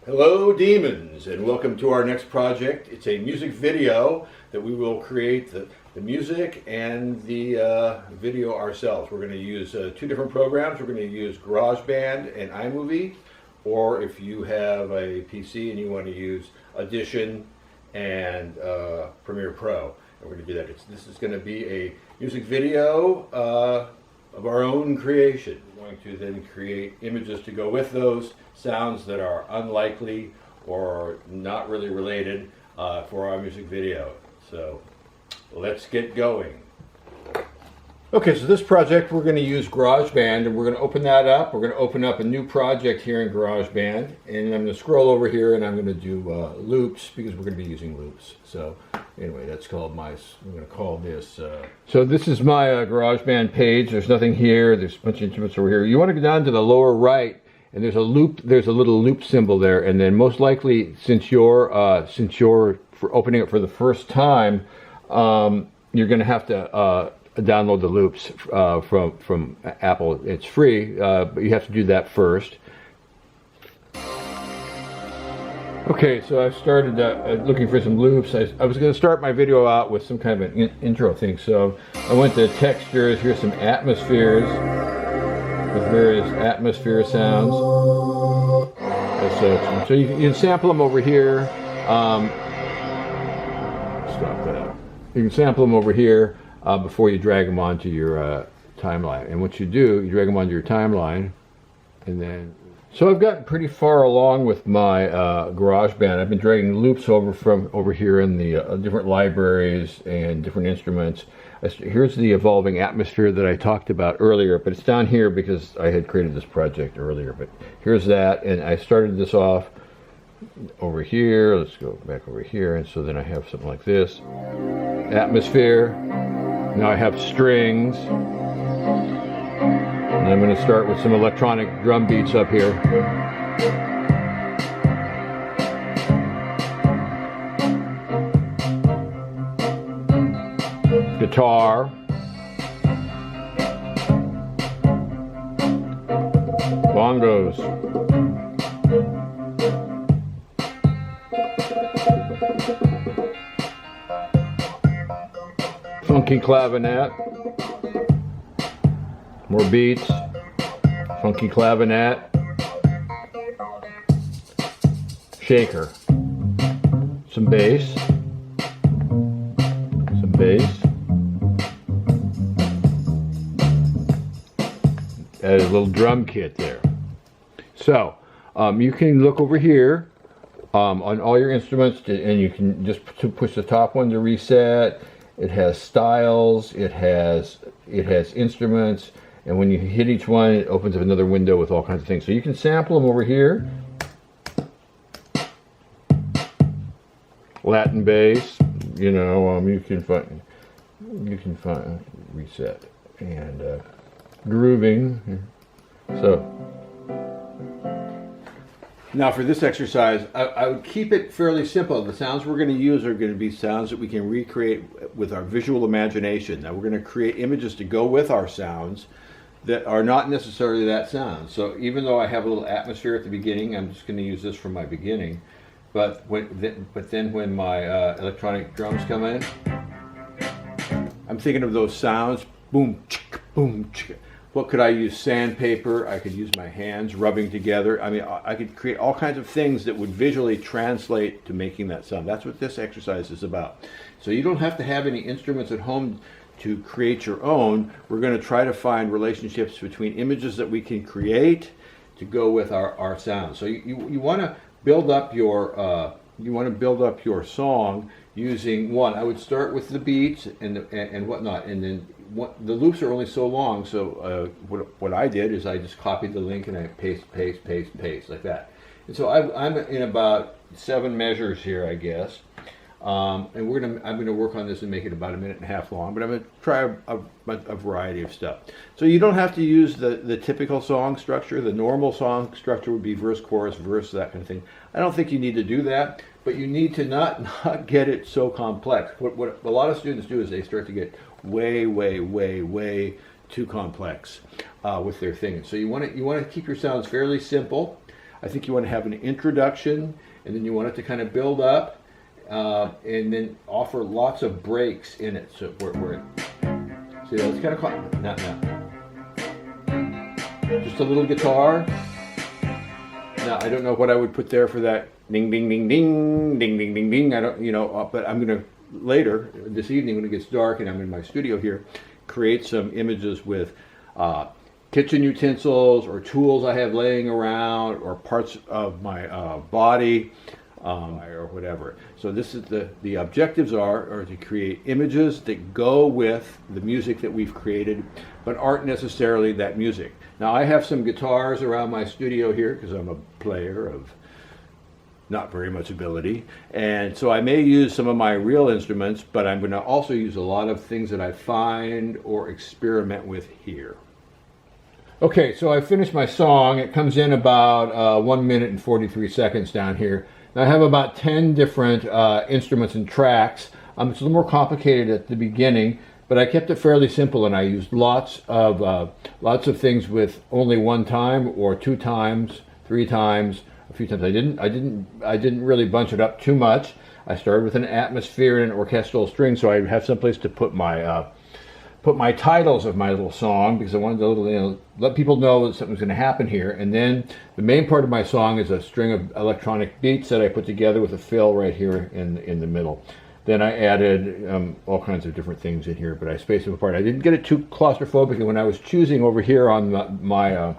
Hello demons, and welcome to our next project. It's a music video that we will create the music and the video ourselves. We're going to use two different programs. We're going to use GarageBand and iMovie, or if you have a PC and you want to use Audition and Premiere Pro. And we're going to do that. This is going to be a music video of our own creation. We're going to then create images to go with those, sounds that are unlikely or not really related for our music video. So let's get going. Okay, so this project we're going to use GarageBand, and we're going to open that up. We're going to open up a new project here in GarageBand, and I'm going to scroll over here and I'm going to do loops, because we're going to be using loops. So anyway, that's called I'm going to call this. So this is my GarageBand page. There's nothing here. There's a bunch of instruments over here. You want to go down to the lower right, and there's a loop. There's a little loop symbol there, and then most likely, since you're for opening it for the first time, you're going to have to download the loops from Apple. It's free, but you have to do that first. Okay, so I started looking for some loops. I was going to start my video out with some kind of an intro thing, so I went to textures. Here's some atmospheres with various atmosphere sounds. So you can sample them over here. Stop that. You can sample them over here before you drag them onto your timeline. And what you do, you drag them onto your timeline, and then. So I've gotten pretty far along with my GarageBand. I've been dragging loops over here in the different libraries and different instruments. Here's the evolving atmosphere that I talked about earlier, but it's down here because I had created this project earlier. But here's that, and I started this off over here. Let's go back over here, and so then I have something like this. Atmosphere. Now I have strings. And I'm going to start with some electronic drum beats up here. Guitar. Bongos. Funky clavinet. More beats, funky clavinet, shaker, some bass, add a little drum kit there. So you can look over here on all your instruments, and you can just push the top one to reset. It has styles, it has instruments. And when you hit each one, it opens up another window with all kinds of things. So you can sample them over here. Latin bass, you can find reset and grooving. So now for this exercise, I would keep it fairly simple. The sounds we're going to use are going to be sounds that we can recreate with our visual imagination. Now we're going to create images to go with our sounds that are not necessarily that sound. So even though I have a little atmosphere at the beginning, I'm just going to use this from my beginning. But then when my electronic drums come in, I'm thinking of those sounds. Boom, chick, boom, chick. What could I use? Sandpaper. I could use my hands rubbing together. I mean, I could create all kinds of things that would visually translate to making that sound. That's what this exercise is about. So you don't have to have any instruments at home to create your own. We're going to try to find relationships between images that we can create to go with our sound. So you want to build up your song using one. I would start with the beats and whatnot, and then the loops are only so long. So what I did is I just copied the link and I paste like that. And so I'm in about 7 measures here, I guess. And I'm gonna work on this and make it about 1.5 minutes long, but I'm gonna try a variety of stuff. So you don't have to use the typical song structure. The normal song structure would be verse, chorus, verse, that kind of thing. I don't think you need to do that, but you need to not get it so complex. What a lot of students do is they start to get way too complex with their thing. So you want to keep your sounds fairly simple. I think you want to have an introduction, and then you want it to kind of build up, and then offer lots of breaks in it. So where see, that's kind of called, not now. Just a little guitar. Now I don't know what I would put there for that ding ding ding ding ding ding ding ding. I don't, you know, but I'm gonna later this evening when it gets dark and I'm in my studio here, create some images with kitchen utensils or tools I have laying around or parts of my body or whatever. So this is the objectives are to create images that go with the music that we've created, but aren't necessarily that music. Now I have some guitars around my studio here because I'm a player of not very much ability, and so I may use some of my real instruments, but I'm going to also use a lot of things that I find or experiment with here. Okay, so I finished my song. It comes in about 1 minute and 43 seconds down here. Now I have about 10 different instruments and tracks. It's a little more complicated at the beginning, but I kept it fairly simple, and I used lots of things with only one time or two times, three times, a few times. I didn't really bunch it up too much. I started with an atmosphere and an orchestral string, so I have someplace to put my titles of my little song, because I wanted to let people know that something's going to happen here. And then the main part of my song is a string of electronic beats that I put together with a fill right here in the middle. Then I added all kinds of different things in here, but I spaced them apart. I didn't get it too claustrophobic, and when I was choosing over here on my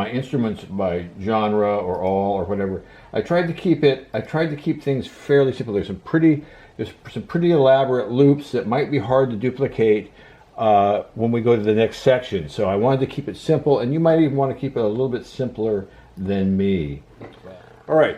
instruments by genre or all or whatever, I tried to keep things fairly simple. There's some pretty elaborate loops that might be hard to duplicate when we go to the next section. So I wanted to keep it simple, and you might even want to keep it a little bit simpler than me. All right.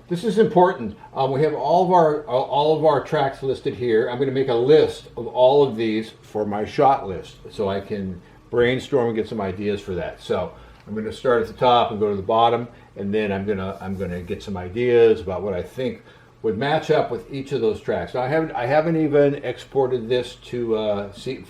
This is important. We have all of our tracks listed here. I'm going to make a list of all of these for my shot list, so I can brainstorm and get some ideas for that. So I'm going to start at the top and go to the bottom, and then I'm going to get some ideas about what I think would match up with each of those tracks. Now, I haven't even exported this to see,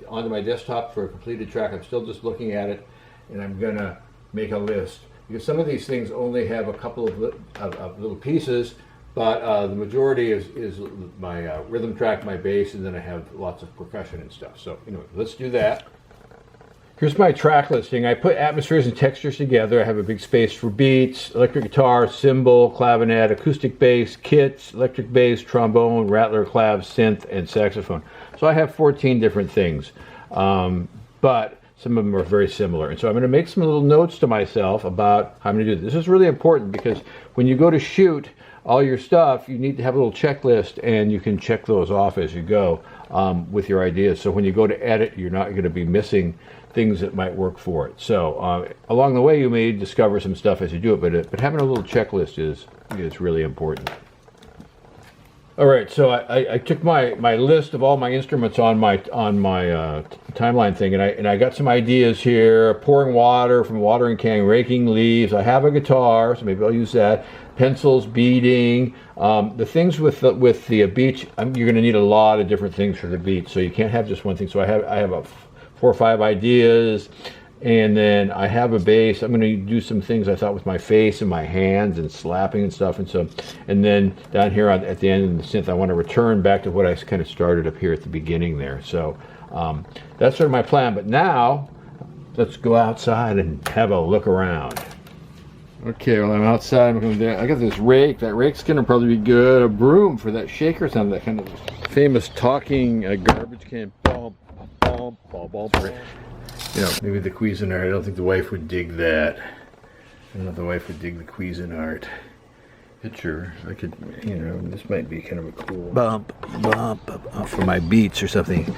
onto my desktop for a completed track. I'm still just looking at it, and I'm going to make a list, because some of these things only have a couple of little pieces, but the majority is my rhythm track, my bass, and then I have lots of percussion and stuff. So anyway, let's do that. Here's my track listing. I put atmospheres and textures together. I have a big space for beats, electric guitar, cymbal, clavinet, acoustic bass, kits, electric bass, trombone, rattler, clav, synth, and saxophone. So I have 14 different things, but some of them are very similar. And so I'm going to make some little notes to myself about how I'm going to do this. This is really important, because when you go to shoot all your stuff, you need to have a little checklist, and you can check those off as you go with your ideas. So when you go to edit, you're not going to be missing things that might work for it. So along the way, you may discover some stuff as you do it, but having a little checklist is really important. All right, so I took my list of all my instruments on my timeline thing, and I got some ideas here: pouring water from a watering can, raking leaves. I have a guitar, so maybe I'll use that. Pencils, beading. The things with the beach, you're going to need a lot of different things for the beach, so you can't have just one thing. So I have 4 or 5 ideas, and then I have a bass. I'm going to do some things I thought with my face and my hands and slapping and stuff, and then down here at the end of the synth, I want to return back to what I kind of started up here at the beginning there. So that's sort of my plan. But now let's go outside and have a look around. Okay, well, I'm outside. I got this rake. That rake's going to probably be good. A broom for that shaker sound, that kind of famous talking garbage can. Maybe the Cuisinart. I don't think the wife would dig that. I don't know if the wife would dig the Cuisinart picture. I could, this might be kind of a cool bump for my beats or something.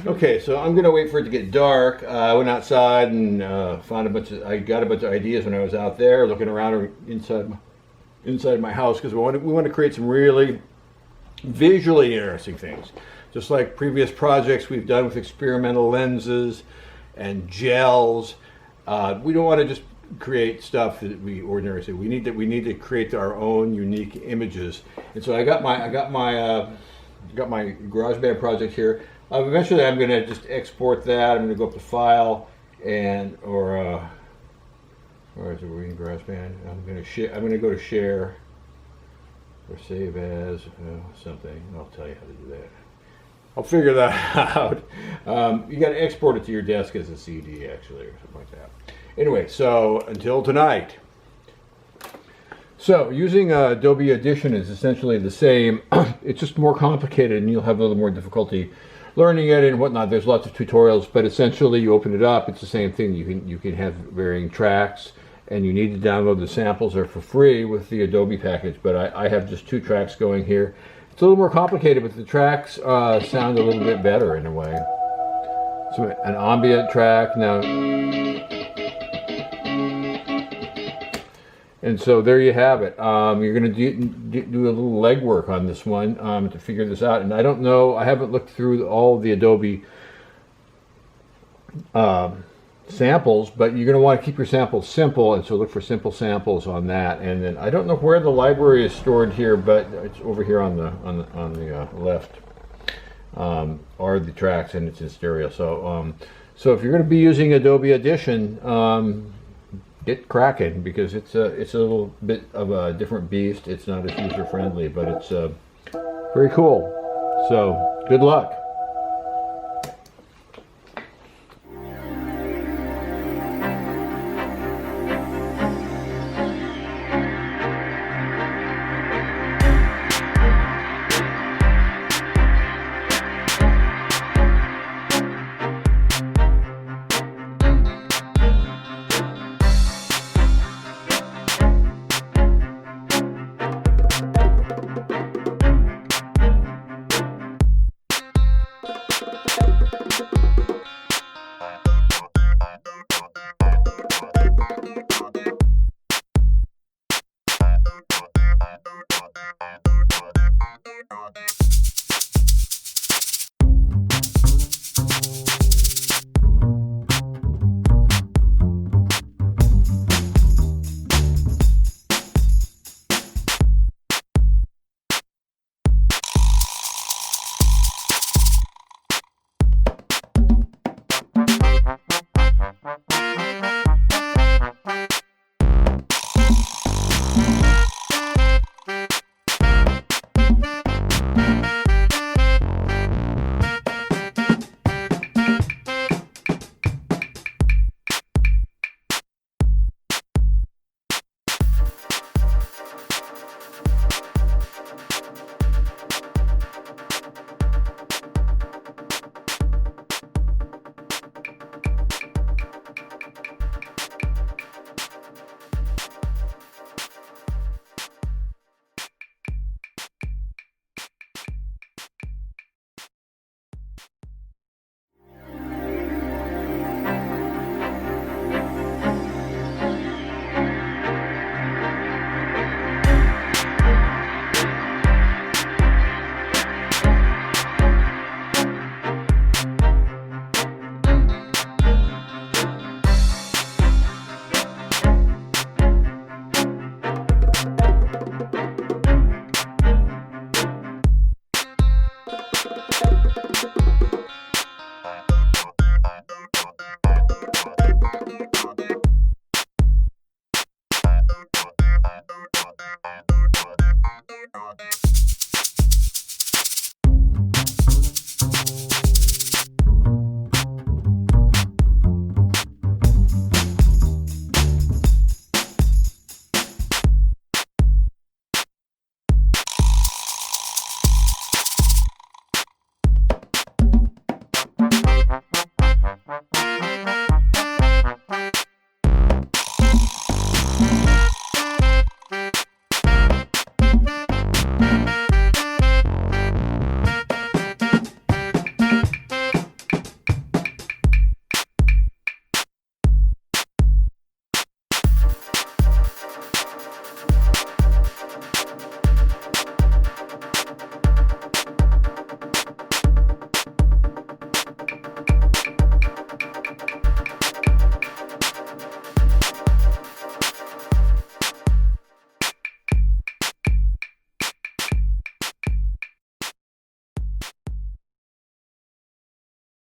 Okay, so I'm gonna wait for it to get dark. I went outside and I got a bunch of ideas when I was out there looking around inside my house, because we want to create some really visually interesting things. Just like previous projects we've done with experimental lenses and gels, we don't want to just create stuff that we ordinarily say. We need to create our own unique images. And so I got my GarageBand project here. Eventually, I'm going to just export that. I'm going to go up to File or Or is it Greengrass Band? I'm gonna share. I'm gonna go to share or save as something. I'll tell you how to do that. I'll figure that out. You got to export it to your desk as a CD, actually, or something like that. Anyway, so until tonight. So using Adobe Audition is essentially the same. It's just more complicated, and you'll have a little more difficulty learning it and whatnot. There's lots of tutorials, but essentially you open it up. It's the same thing. You can have varying tracks, and you need to download the samples. They're for free with the Adobe package. But I have just 2 tracks going here. It's a little more complicated, but the tracks sound a little bit better in a way. So an ambient track now. And so there you have it. You're going to do a little legwork on this one to figure this out. And I don't know, I haven't looked through all the Adobe samples, but you're going to want to keep your samples simple, and so look for simple samples on that. And then I don't know where the library is stored here, but it's over here on the left, are the tracks, and it's in stereo. So so if you're going to be using Adobe Audition, get cracking, because it's a little bit of a different beast. It's not as user friendly, but it's very cool. So good luck.